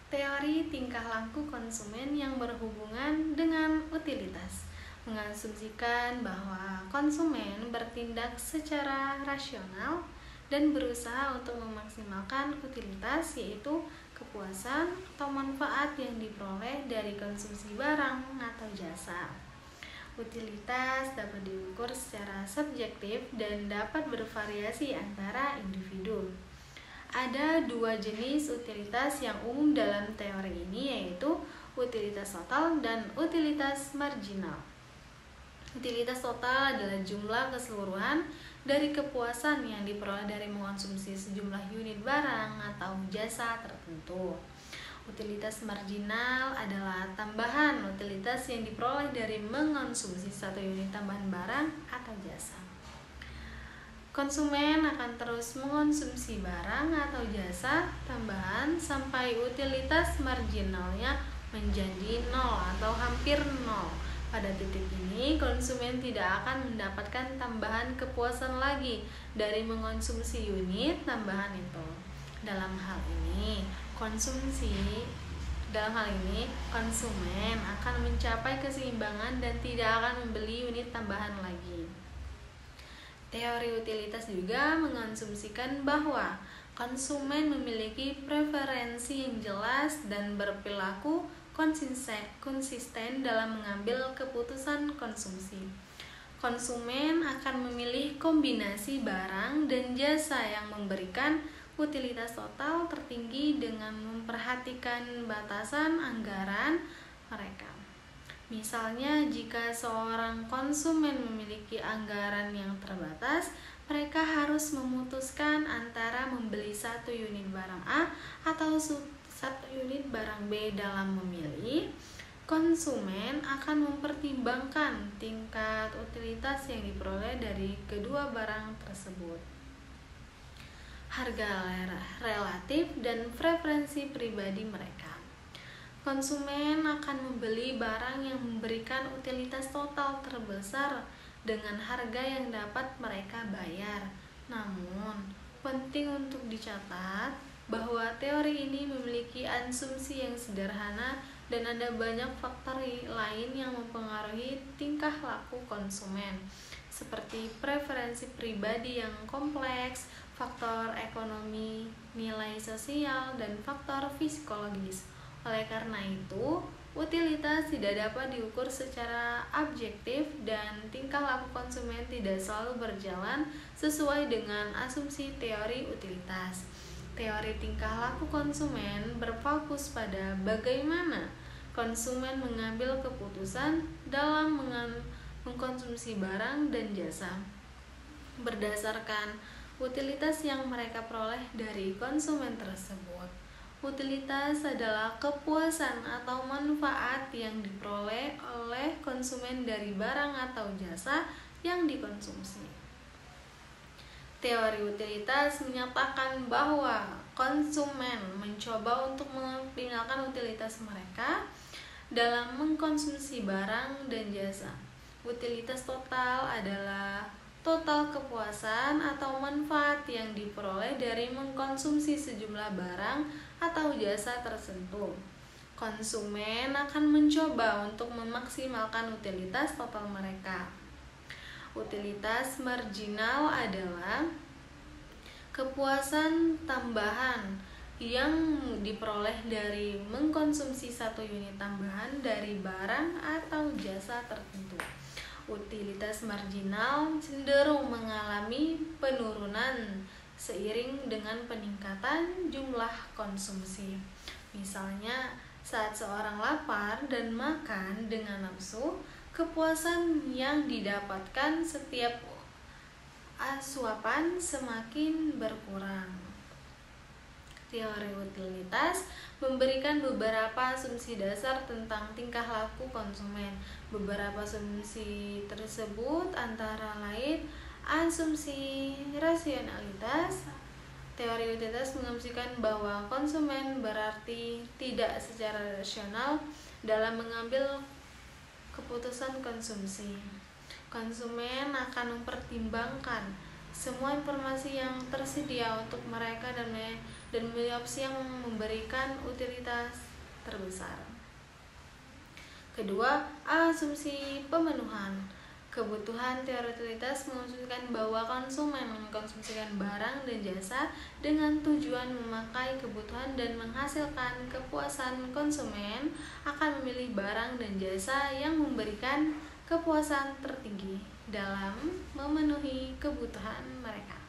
Teori tingkah laku konsumen yang berhubungan dengan utilitas mengasumsikan bahwa konsumen bertindak secara rasional dan berusaha untuk memaksimalkan utilitas, yaitu kepuasan atau manfaat yang diperoleh dari konsumsi barang atau jasa. Utilitas dapat diukur secara subjektif dan dapat bervariasi antara individu. Ada dua jenis utilitas yang umum dalam teori ini, yaitu utilitas total dan utilitas marginal. Utilitas total adalah jumlah keseluruhan dari kepuasan yang diperoleh dari mengkonsumsi sejumlah unit barang atau jasa tertentu. Utilitas marginal adalah tambahan utilitas yang diperoleh dari mengkonsumsi satu unit tambahan barang atau jasa. Konsumen akan terus mengonsumsi barang atau jasa tambahan sampai utilitas marginalnya menjadi nol atau hampir nol. Pada titik ini, konsumen tidak akan mendapatkan tambahan kepuasan lagi dari mengonsumsi unit tambahan itu. Dalam hal ini, konsumen akan mencapai keseimbangan dan tidak akan membeli unit tambahan lagi. Teori utilitas juga mengasumsikan bahwa konsumen memiliki preferensi yang jelas dan berperilaku konsisten dalam mengambil keputusan konsumsi. Konsumen akan memilih kombinasi barang dan jasa yang memberikan utilitas total tertinggi dengan memperhatikan batasan anggaran mereka. Misalnya, jika seorang konsumen memiliki anggaran yang terbatas, mereka harus memutuskan antara membeli satu unit barang A atau satu unit barang B. Dalam memilih, konsumen akan mempertimbangkan tingkat utilitas yang diperoleh dari kedua barang tersebut, harga relatif, dan preferensi pribadi mereka. Konsumen akan membeli barang yang memberikan utilitas total terbesar dengan harga yang dapat mereka bayar. Namun, penting untuk dicatat bahwa teori ini memiliki asumsi yang sederhana dan ada banyak faktor lain yang mempengaruhi tingkah laku konsumen, seperti preferensi pribadi yang kompleks, faktor ekonomi, nilai sosial, dan faktor psikologis. Oleh karena itu, utilitas tidak dapat diukur secara objektif dan tingkah laku konsumen tidak selalu berjalan sesuai dengan asumsi teori utilitas. Teori tingkah laku konsumen berfokus pada bagaimana konsumen mengambil keputusan dalam mengkonsumsi barang dan jasa berdasarkan utilitas yang mereka peroleh dari konsumen tersebut. Utilitas adalah kepuasan atau manfaat yang diperoleh oleh konsumen dari barang atau jasa yang dikonsumsi. Teori utilitas menyatakan bahwa konsumen mencoba untuk mengoptimalkan utilitas mereka dalam mengkonsumsi barang dan jasa. Utilitas total adalah total kepuasan atau manfaat yang diperoleh dari mengkonsumsi sejumlah barang atau jasa tertentu. Konsumen akan mencoba untuk memaksimalkan utilitas total mereka. Utilitas marginal adalah kepuasan tambahan yang diperoleh dari mengkonsumsi satu unit tambahan dari barang atau jasa tertentu. Utilitas marginal cenderung mengalami penurunan seiring dengan peningkatan jumlah konsumsi. Misalnya, saat seorang lapar dan makan dengan nafsu, kepuasan yang didapatkan setiap suapan semakin berkurang. Teori utilitas memberikan beberapa asumsi dasar tentang tingkah laku konsumen. Beberapa asumsi tersebut antara lain asumsi rasionalitas. Teori utilitas mengasumsikan bahwa konsumen berarti tidak secara rasional dalam mengambil keputusan konsumsi. Konsumen akan mempertimbangkan semua informasi yang tersedia untuk mereka dan memilih opsi yang memberikan utilitas terbesar. Kedua, asumsi pemenuhan. Kebutuhan teoritis mengusulkan bahwa konsumen mengkonsumsikan barang dan jasa dengan tujuan memakai kebutuhan dan menghasilkan kepuasan. Konsumen akan memilih barang dan jasa yang memberikan kepuasan tertinggi dalam memenuhi kebutuhan mereka.